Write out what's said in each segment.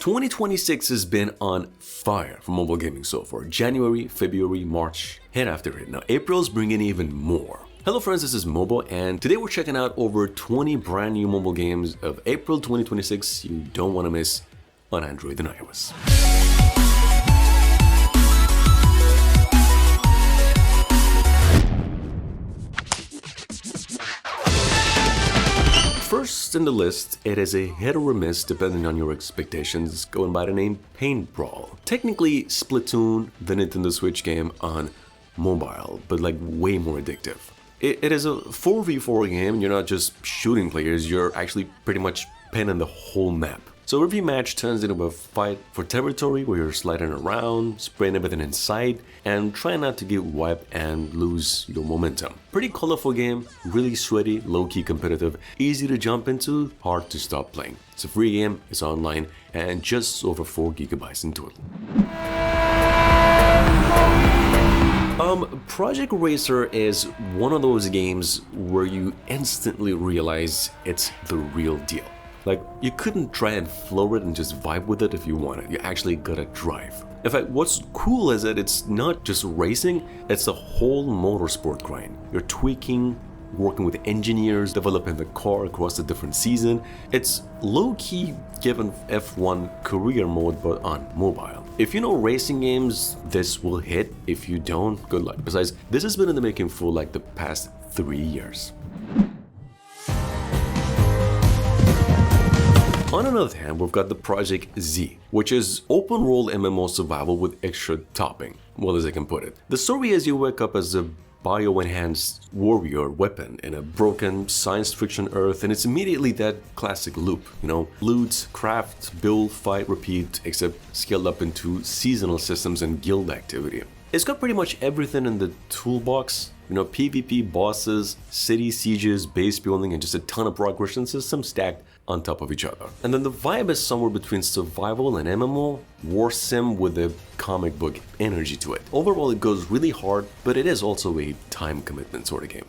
2026 has been on fire for mobile gaming so far. January, February, March, hit after hit. Now April's bringing even more. Hello friends, this is Mobo, and today we're checking out over 20 brand new mobile games of April 2026 you don't want to miss on Android and iOS. First in the list, it is a hit or a miss depending on your expectations, going by the name Brawl. Technically Splatoon, the Nintendo Switch game on mobile, but like way more addictive. It is a 4v4 game. You're not just shooting players, you're actually pretty much pinning the whole map. So every match turns into a fight for territory where you're sliding around, spraying everything in sight, and trying not to get wiped and lose your momentum. Pretty colorful game, really sweaty, low-key competitive, easy to jump into, hard to stop playing. It's a free game, it's online, and just over 4 GB in total. Project Racer is one of those games where you instantly realize it's the real deal. Like, you couldn't try and flow it and just vibe with it if you wanted. You actually gotta drive. In fact, what's cool is that it's not just racing, it's a whole motorsport grind. You're tweaking, working with engineers, developing the car across the different season. It's low-key given F1 career mode, but on mobile. If you know racing games, this will hit. If you don't, good luck. Besides, this has been in the making for like the past 3 years. On another hand, we've got the Project Z, which is open world MMO survival with extra topping, well as I can put it. The story is you wake up as a bio-enhanced warrior weapon in a broken science fiction Earth, and it's immediately that classic loop, you know, loot, craft, build, fight, repeat, except scaled up into seasonal systems and guild activity. It's got pretty much everything in the toolbox, you know, PvP, bosses, city sieges, base building, and just a ton of progression systems stacked on top of each other. And then the vibe is somewhere between survival and MMO, war sim with a comic book energy to it. Overall, it goes really hard, but it is also a time commitment sort of game.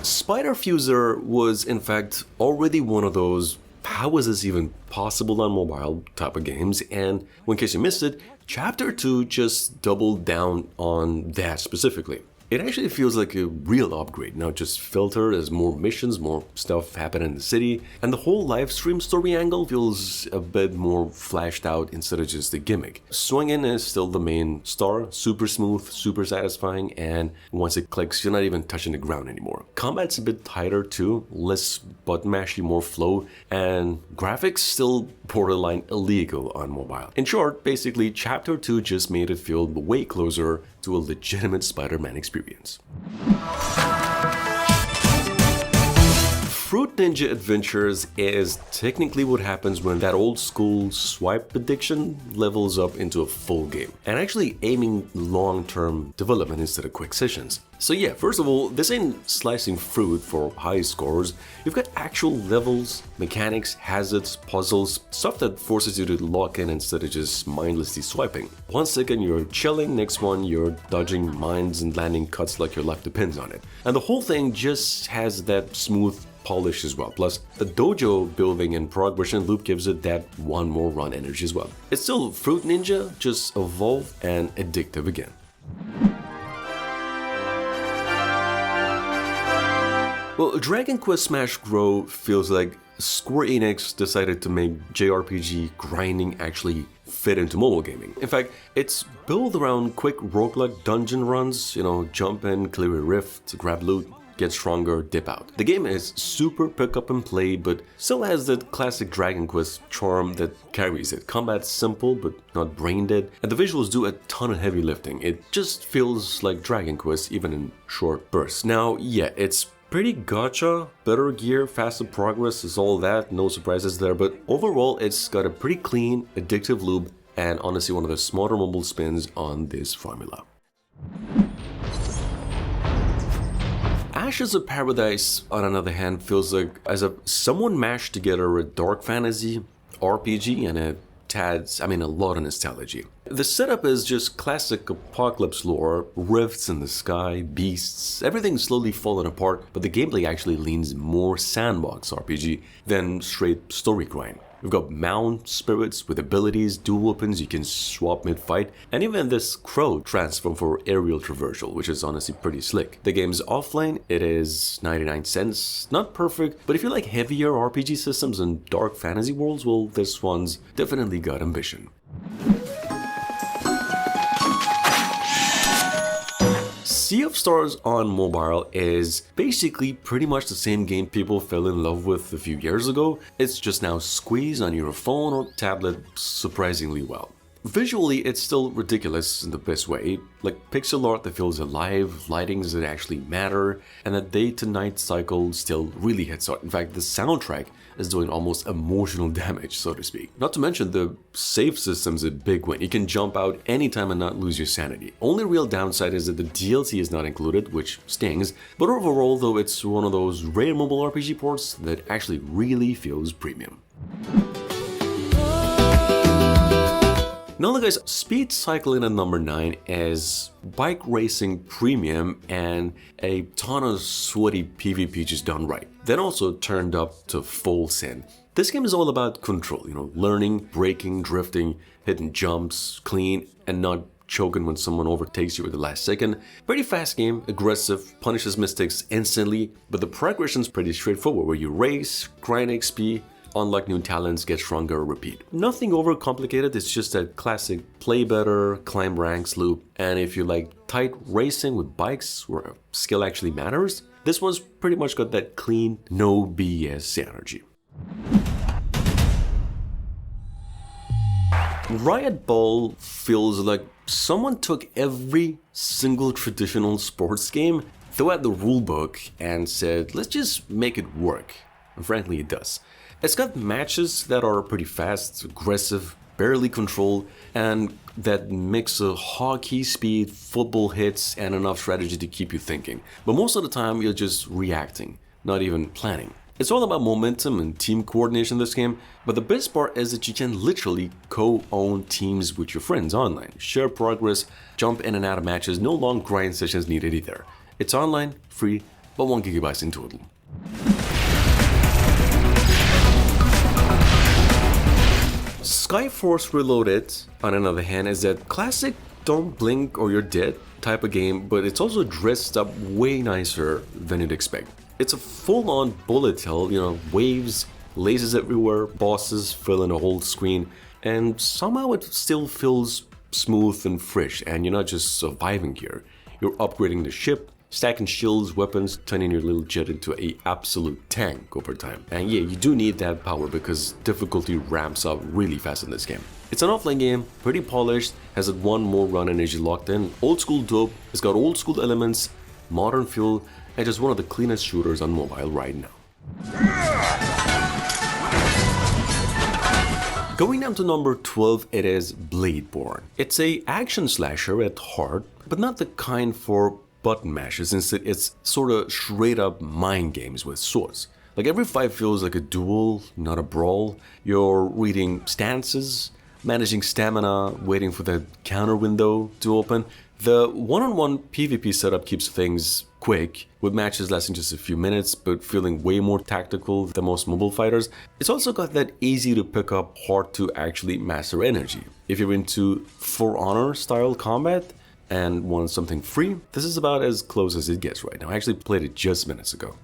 Spider Fuser was in fact already one of those how is this even possible on mobile type of games, and in case you missed it, Chapter 2 just doubled down on that specifically. It actually feels like a real upgrade, not just filtered as more missions, more stuff happen in the city, and the whole live stream story angle feels a bit more flashed out instead of just a gimmick. Swinging is still the main star, super smooth, super satisfying, and once it clicks, you're not even touching the ground anymore. Combat's a bit tighter too, less button mashy, more flow, and graphics still borderline illegal on mobile. In short, basically, Chapter 2 just made it feel way closer to a legitimate Spider-Man experience. Fruit Ninja Adventures is technically what happens when that old school swipe addiction levels up into a full game, and actually aiming long-term development instead of quick sessions. So yeah, first of all, this ain't slicing fruit for high scores. You've got actual levels, mechanics, hazards, puzzles, stuff that forces you to lock in instead of just mindlessly swiping. 1 second you're chilling, next one you're dodging mines and landing cuts like your life depends on it. And the whole thing just has that smooth polish as well. Plus, the dojo building and progression loop gives it that one more run energy as well. It's still Fruit Ninja, just evolved and addictive again. Well, Dragon Quest Smash Grow feels like Square Enix decided to make JRPG grinding actually fit into mobile gaming. In fact, it's built around quick roguelike dungeon runs, you know, jump in, clear a rift, grab loot, get stronger, dip out. The game is super pick up and play, but still has that classic Dragon Quest charm that carries it. Combat's simple, but not brain dead, and the visuals do a ton of heavy lifting. It just feels like Dragon Quest, even in short bursts. Now, yeah, it's pretty gacha, better gear, faster progress is all that, no surprises there, but overall it's got a pretty clean, addictive loop, and honestly one of the smarter mobile spins on this formula. Ashes of Paradise, on another hand, feels like as if someone mashed together a dark fantasy, RPG, and a lot of nostalgia. The setup is just classic apocalypse lore, rifts in the sky, beasts, everything slowly falling apart, but the gameplay actually leans more sandbox RPG than straight story grind. We've got mount spirits with abilities, dual weapons you can swap mid-fight, and even this crow transform for aerial traversal, which is honestly pretty slick. The game's offline, it is 99 cents, not perfect, but if you like heavier RPG systems and dark fantasy worlds, well, this one's definitely got ambition. Sea of Stars on mobile is basically pretty much the same game people fell in love with a few years ago. It's just now squeezed on your phone or tablet surprisingly well. Visually, it's still ridiculous in the best way, like pixel art that feels alive, lightings that actually matter, and the day-to-night cycle still really hits hard. In fact, the soundtrack is doing almost emotional damage, so to speak. Not to mention the save system's a big win. You can jump out anytime and not lose your sanity. Only real downside is that the DLC is not included, which stings, but overall though it's one of those rare mobile RPG ports that actually really feels premium. Now guys, Speed Cycling at number 9 is bike racing premium and a ton of sweaty PvP just done right. Then also turned up to full sin. This game is all about control, learning, braking, drifting, hitting jumps, clean, and not choking when someone overtakes you at the last second. Pretty fast game, aggressive, punishes mistakes instantly, but the progression's pretty straightforward where you race, grind XP, unlock new talents, get stronger, repeat. Nothing overcomplicated, it's just a classic play better, climb ranks loop, and if you like tight racing with bikes where skill actually matters, this one's pretty much got that clean, no BS energy. Riot Ball feels like someone took every single traditional sports game, threw out the rulebook, and said, let's just make it work. And frankly, it does. It's got matches that are pretty fast, aggressive, barely controlled, and that mix of hockey speed, football hits, and enough strategy to keep you thinking. But most of the time, you're just reacting, not even planning. It's all about momentum and team coordination in this game, but the best part is that you can literally co-own teams with your friends online, share progress, jump in and out of matches, no long grind sessions needed either. It's online, free, but 1 GB in total. Skyforce Reloaded, on another hand, is that classic don't blink or you're dead type of game, but it's also dressed up way nicer than you'd expect. It's a full-on bullet hell, waves, lasers everywhere, bosses filling the whole screen, and somehow it still feels smooth and fresh, and you're not just surviving here. You're upgrading the ship, stacking shields, weapons, turning your little jet into an absolute tank over time. And yeah, you do need that power because difficulty ramps up really fast in this game. It's an offline game, pretty polished, has that one more run energy locked in, old school dope, it's got old school elements, modern feel, and just one of the cleanest shooters on mobile right now. Going down to number 12, it is Bladeborn. It's a action slasher at heart, but not the kind for button mashes. Instead, it's sort of straight up mind games with swords. Like every fight feels like a duel, not a brawl. You're reading stances, managing stamina, waiting for the counter window to open. The one-on-one PvP setup keeps things quick, with matches lasting just a few minutes, but feeling way more tactical than most mobile fighters. It's also got that easy to pick up, hard to actually master energy. If you're into For Honor style combat, and want something free, this is about as close as it gets right now. I actually played it just minutes ago.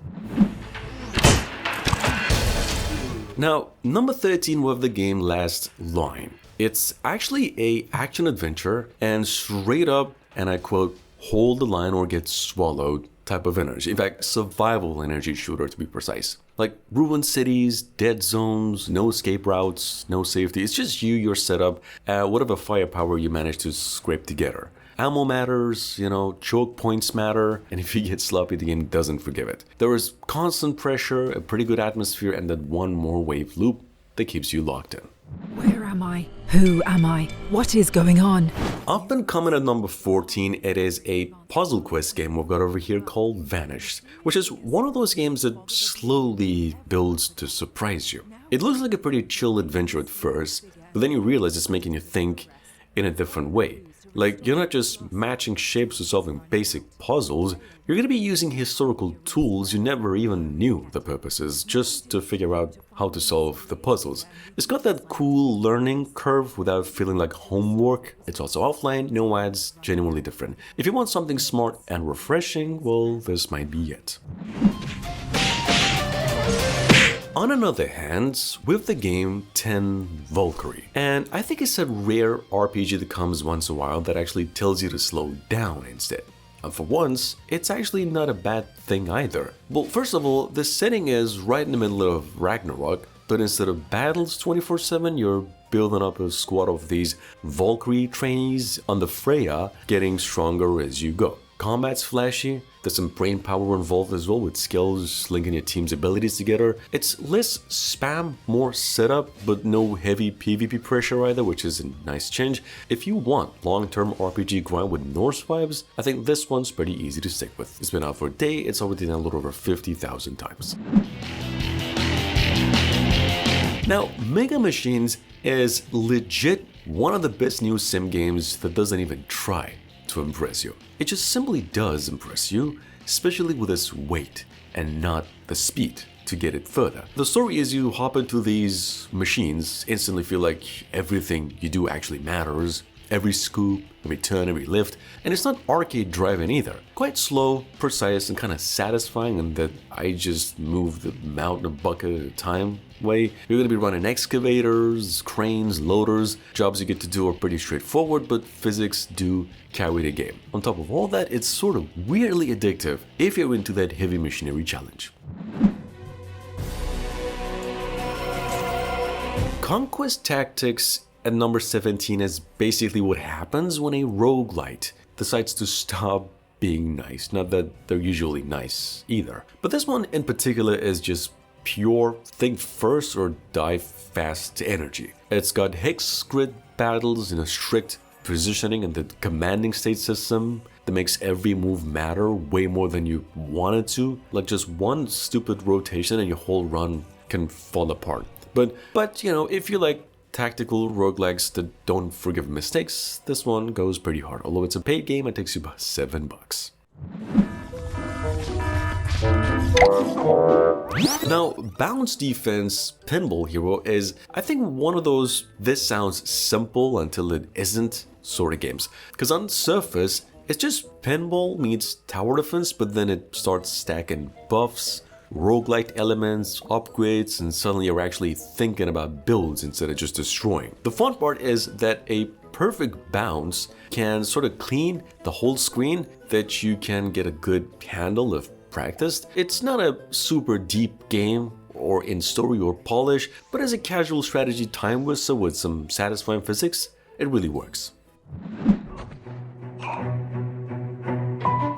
Now, number 13 was the game Last Line. It's actually a action-adventure and straight up, and I quote, hold the line or get swallowed type of energy. In fact, survival energy shooter to be precise. Like ruined cities, dead zones, no escape routes, no safety. It's just you, your setup, whatever firepower you manage to scrape together. Ammo matters, choke points matter, and if you get sloppy, the game doesn't forgive it. There is constant pressure, a pretty good atmosphere, and that one more wave loop that keeps you locked in. Where am I? Who am I? What is going on? Up and coming at number 14, it is a puzzle quest game we've got over here called Vanished, which is one of those games that slowly builds to surprise you. It looks like a pretty chill adventure at first, but then you realize it's making you think. in a different way. Like, you're not just matching shapes or solving basic puzzles, you're gonna be using historical tools you never even knew the purposes just to figure out how to solve the puzzles. It's got that cool learning curve without feeling like homework. It's also offline, no ads, genuinely different. If you want something smart and refreshing, well, this might be it. On another hand, with the game 10 VALKYRIE, and I think it's a rare RPG that comes once in a while that actually tells you to slow down instead. And for once, it's actually not a bad thing either. Well, first of all, the setting is right in the middle of Ragnarok, but instead of battles 24/7, you're building up a squad of these VALKYRIE trainees on the Freya, getting stronger as you go. Combat's flashy, there's some brain power involved as well with skills linking your team's abilities together. It's less spam, more setup, but no heavy PvP pressure either, which is a nice change. If you want long-term RPG grind with Norse vibes, I think this one's pretty easy to stick with. It's been out for a day, it's already downloaded over 50,000 times. Now, Mega Machines is legit one of the best new sim games that doesn't even try to impress you. It just simply does impress you, especially with its weight and not the speed to get it further. The story is you hop into these machines, instantly feel like everything you do actually matters, every scoop, every turn, every lift, and it's not arcade driving either. Quite slow, precise, and kind of satisfying in that I just move the mountain a bucket at a time way. You're gonna be running excavators, cranes, loaders. Jobs you get to do are pretty straightforward, but physics do carry the game. On top of all that, it's sort of weirdly addictive if you're into that heavy machinery challenge. Conquest Tactics at number 17 is basically what happens when a roguelite decides to stop being nice. Not that they're usually nice either. But this one in particular is just pure think first or die fast energy. It's got hex grid battles in a strict positioning and the commanding state system that makes every move matter way more than you want it to. Like just one stupid rotation and your whole run can fall apart. But you know, if you like tactical roguelikes that don't forgive mistakes, this one goes pretty hard. Although it's a paid game, it takes you about $7. Now, Bounce Defense Pinball Hero is, I think, one of those this sounds simple until it isn't sort of games. Because on the surface, it's just pinball meets tower defense, but then it starts stacking buffs, roguelike elements, upgrades, and suddenly you're actually thinking about builds instead of just destroying. The fun part is that a perfect bounce can sort of clean the whole screen that you can get a good handle if practiced. It's not a super deep game or in story or polish, but as a casual strategy time whistle with some satisfying physics, it really works.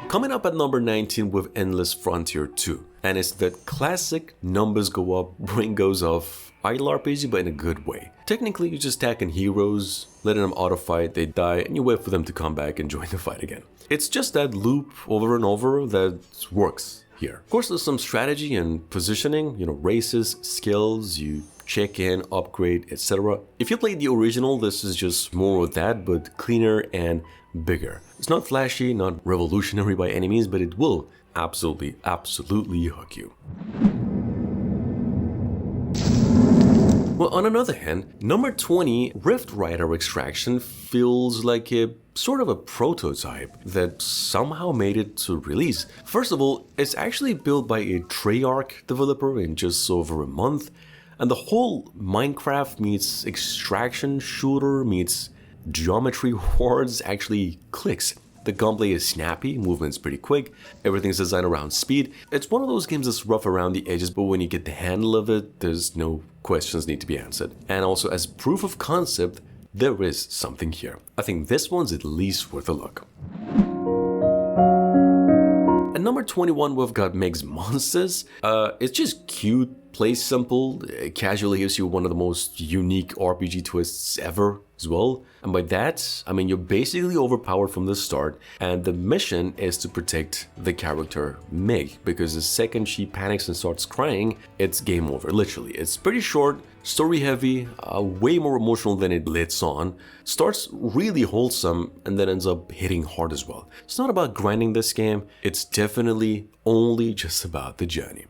Coming up at number 19 with Endless Frontier 2, and it's that classic numbers go up, brain goes off idle RPG, but in a good way. Technically, you're just stacking heroes, letting them auto-fight, they die, and you wait for them to come back and join the fight again. It's just that loop over and over that works here. Of course, there's some strategy and positioning, you know, races, skills, you check in, upgrade, etc. If you played the original, this is just more of that, but cleaner and bigger. It's not flashy, not revolutionary by any means, but it will absolutely hook you. Well, on another hand, number 20, Rift Rider Extraction feels like a sort of a prototype that somehow made it to release. First of all, it's actually built by a Treyarch developer in just over a month, and the whole Minecraft meets extraction shooter meets geometry wars actually clicks. The gunplay is snappy, movement's pretty quick, everything's designed around speed. It's one of those games that's rough around the edges, but when you get the handle of it, there's no questions need to be answered. And also as proof of concept, there is something here. I think this one's at least worth a look. At number 21, we've got Meg's Monsters. It's just cute plays simple, it casually gives you one of the most unique RPG twists ever as well. And by that, I mean you're basically overpowered from the start, and the mission is to protect the character Meg, because the second she panics and starts crying, it's game over, literally. It's pretty short, story heavy, way more emotional than it lets on, starts really wholesome, and then ends up hitting hard as well. It's not about grinding this game, it's definitely only just about the journey.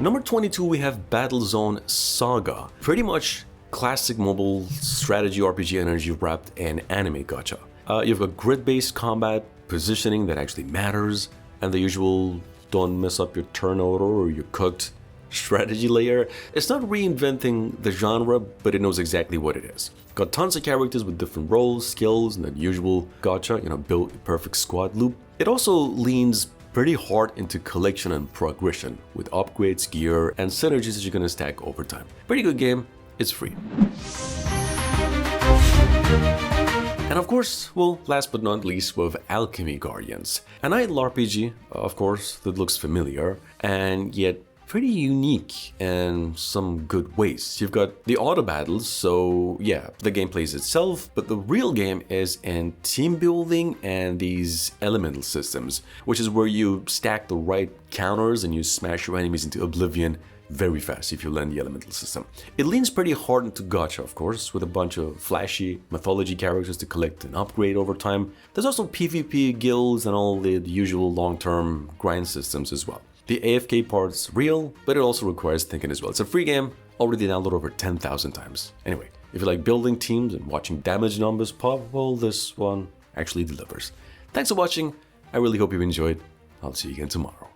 Number 22, we have Battlezone Saga. Pretty much classic mobile strategy RPG energy wrapped in anime gacha. You've got grid-based combat, positioning that actually matters, and the usual don't mess up your turn order or your cooked strategy layer. It's not reinventing the genre, but it knows exactly what it is. Got tons of characters with different roles, skills, and that usual gacha, build a perfect squad loop. It also leans pretty hard into collection and progression, with upgrades, gear, and synergies that you're gonna stack over time. Pretty good game, it's free. And of course, well, last but not least, with Alchemy Guardians. An idle RPG, of course, that looks familiar, and yet pretty unique in some good ways. You've got the auto battles, so yeah, the game plays itself, but the real game is in team building and these elemental systems, which is where you stack the right counters and you smash your enemies into oblivion very fast if you learn the elemental system. It leans pretty hard into gacha, of course, with a bunch of flashy mythology characters to collect and upgrade over time. There's also PvP guilds and all the usual long-term grind systems as well. The AFK part's real, but it also requires thinking as well. It's a free game, already downloaded over 10,000 times. Anyway, if you like building teams and watching damage numbers pop, well, this one actually delivers. Thanks for watching. I really hope you enjoyed. I'll see you again tomorrow.